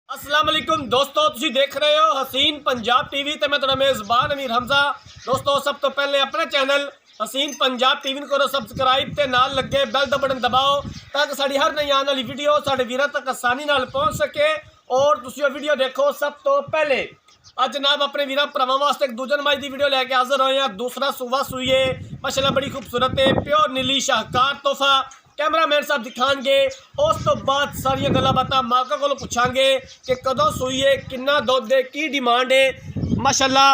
अस्सलाम वालेकुम दोस्तों, तुसी देख रहे हो हसीन पंजाब टीवी ते मैं तुहाडा मेज़बान अमीर हमजा। दोस्तों सब तो पहले अपने चैनल हसीन पंजाब टीवी करो सबसक्राइब ते नाल लगे बैल दा बटन दबाओ ताकि साड़ी हर नई आने वाली वीडियो साडे वीरां तक आसानी नाल पहुँच सके और तुसी वो वीडियो देखो सब तो पहले। अज जनाब अपने वीरां भरावां वास्ते एक दूजे नमाज की वीडियो लैके हाजिर होए हैं। दूसरा सूबा सूईए माशाल्लाह बड़ी खूबसूरत है, प्योर नीली शाहकार तोहफा कैमरामैन साहब दिखाएंगे। उस तो बाद सारिया गल्लां बातां मालका को पुछांगे कि कदों सूई है, कितना दुध है, की डिमांड है। माशाल्लाह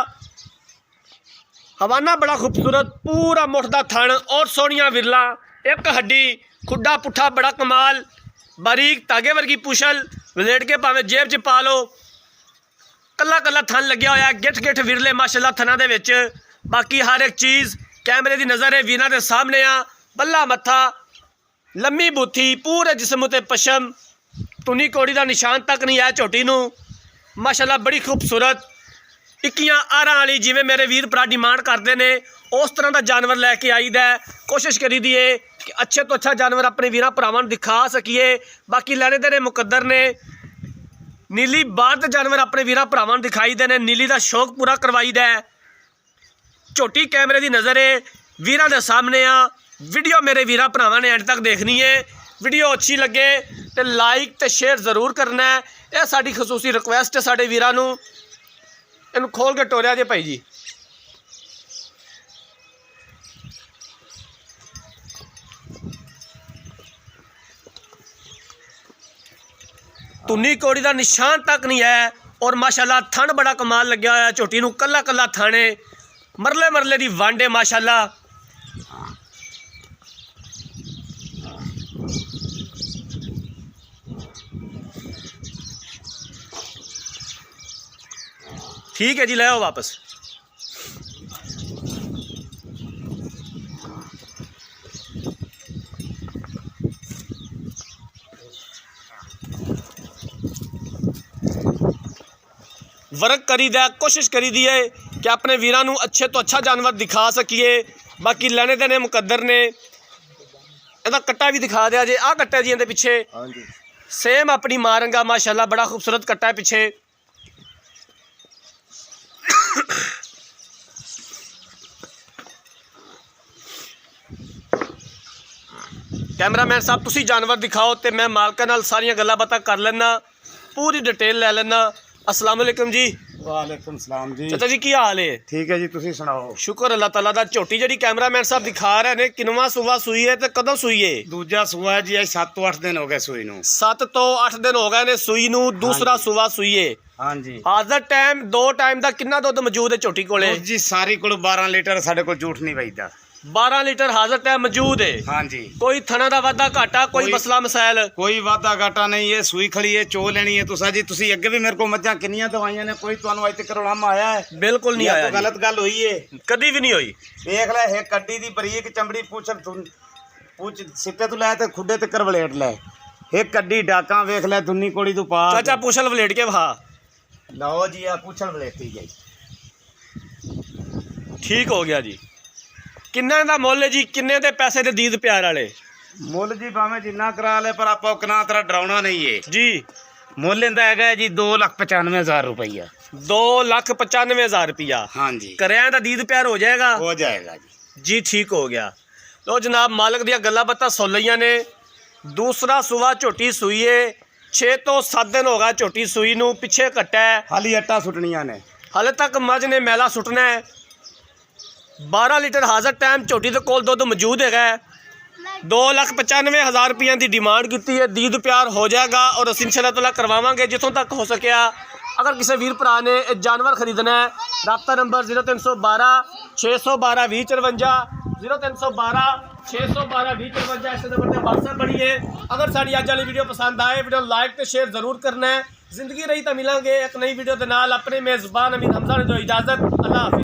हवाना बड़ा खूबसूरत, पूरा मुठदा थण और सोहनिया विरला, एक हड्डी, खुड्डा पुट्ठा बड़ा कमाल, बारीक धागे वर्गी पुछल, वलेट के भावें जेब च पा लो। कला कला थन लग्या होया, गिठ गिठ विरले माशाल्लाह थना दे विच। बाकी हर एक चीज़ कैमरे की नज़र है वीरां दे सामने आ। बल्ला मत्था, लम्मी बूथी, पूरे जिसम उत्ते पशम, तुनी कोड़ी का निशान तक नहीं आया झोटी नूं। माशाल्लाह बड़ी खूबसूरत इक्कियां आरां वाली जिवें मेरे वीर भरा डिमांड करते हैं उस तरह का जानवर लैके आईदा है। कोशिश करी दी है कि अच्छे तो अच्छा जानवर अपने वीरां भरावां नूं दिखा सकीए। बाकी लैने देने मुकद्दर ने नीली बाहर के जानवर अपने वीरां भरावां नूं दिखाई दे ने, नीली का शौक पूरा करवाईदा है। झोटी कैमरे की नज़र है वीरां दे सामने आ। वीडियो मेरे वीरां भरावां ने एंड तक देखनी है। वीडियो अच्छी लगे तो लाइक तो शेयर जरूर करना है। यह साडी खसूसी रिक्वेस्ट है साडे वीरां नूं। इनू खोल के टोरिया जे भाई जी। तुन्नी कोड़ी का निशान तक नहीं है और माशाल्लाह थन बड़ा कमाल लग्या होया। झोटी नूं कला कला थाने मरले मरले दी वंड है माशाल्लाह। ठीक है जी, ले आओ वापस। वर्क करी दा, कोशिश करी दी है कि अपने वीरां नूं अच्छे तो अच्छा जानवर दिखा सकीए। बाकी लेने देने मुकद्दर ने। इहदा कट्टा भी दिखा दिया जे। आ कट्टा जी इहदे पिछे सेम अपनी मां रंगा माशाल्लाह बड़ा खूबसूरत कट्टा है पिछे। कैमरामैन साहब तुसी जानवर दिखाओ तो मैं मालका नाल सारियां गल्लां बातां कर लेना, पूरी डिटेल ले लेना। अस्सलाम वालेकुम जी। वालेकुम सलाम जी। चाचा जी की हाल है? ठीक है जी, तुसी सुनाओ। शुक्र अल्लाह ताला दा। झोटी जी कैमरामैन साहब दिखा रहे ने किनवा सूबा सूई है तो कदों सूई है? दूजा सूआ है जी, 7 तो 8 दिन हो गए सूई नूं। 7 तो 8 दिन हो गए ने सूई नूं। दूसरा सूबा सूई है। हाँ जी। हाजर टाइम 2 टाइम का कितना दुध मौजूद है झोटी कोले? जी सारी को 12 लीटर, साढ़े को झूठ नहीं बजदा। 12 लीटर हाजर टाइम मौजूद है। हाँ जी। कोई थना का वाधा घाटा, कोई मसला मसाइल? कोई वादा घाटा नहीं है। सूई खड़ी है, चो लेनी है। तुसा जी तुसी अगे भी मेरे को मज्जां किन्नियां दवाइयां ने, कोई तुहानू अज तक उलामा आया है? बिल्कुल नहीं आया। गलत गल हुई है? कभी भी नहीं हुई। देख ले, एक कड्डी दी बरीक चमड़ी पूछ सिट्टे तो लै ते खुड्डे तक वलेट लै। एक कड्डी डाका वेख ले दुन्नी कोड़ी तू पा। चाचा पूछल वलेट के वहा। लो जी, आ पूछल वलेटी गई। ठीक हो गया जी। किन्ने दा मुल है जी? किन्ने दे पैसे दे दीद प्यार वाले? मुल जी भावें जिन्ना करा ले पर आप कना तरह डराउना नहीं है जी। मुल इंदा है जी 2,95,000 रुपया। 2,95,000 रुपया। हाँ जी। करिया दा दीद प्यार हो जाएगा? हो जाएगा जी। जी ठीक हो गया। तो जनाब मालक दियां गल्लां बातां सुन लईयां ने। दूसरा सूआ झोटी सूई है, 6 तो 7 दिन हो गया झोटी सूई नूं। पिछे कट्टा है, हाली अट्टा सुटनिया ने, हाले तक मझ ने मैला सुटना है। 12 लीटर हाजर टाइम झोटी के कोल दुध मौजूद है। 2,95,000 रुपये की डिमांड की है। दीद प्यार हो जाएगा और असीं इंशाअल्लाह ताला करवावांगे जितों तक हो सकिया। अगर किसी वीर भरा ने जानवर खरीदना है, रब्ता नंबर 0312 612 2054, 0312 612 2054, इस नंबर पर व्हाट्सएप बनी है। अगर साड़ी अज वाली वीडियो पसंद आए, वीडियो लाइक तो शेयर जरूर करना है। जिंदगी रही तो मिलेंगे एक नई वीडियो के नाल। अपने मेज़बान अमीर हमजा ने जो इजाज़त। अल्लाह हाफिज़।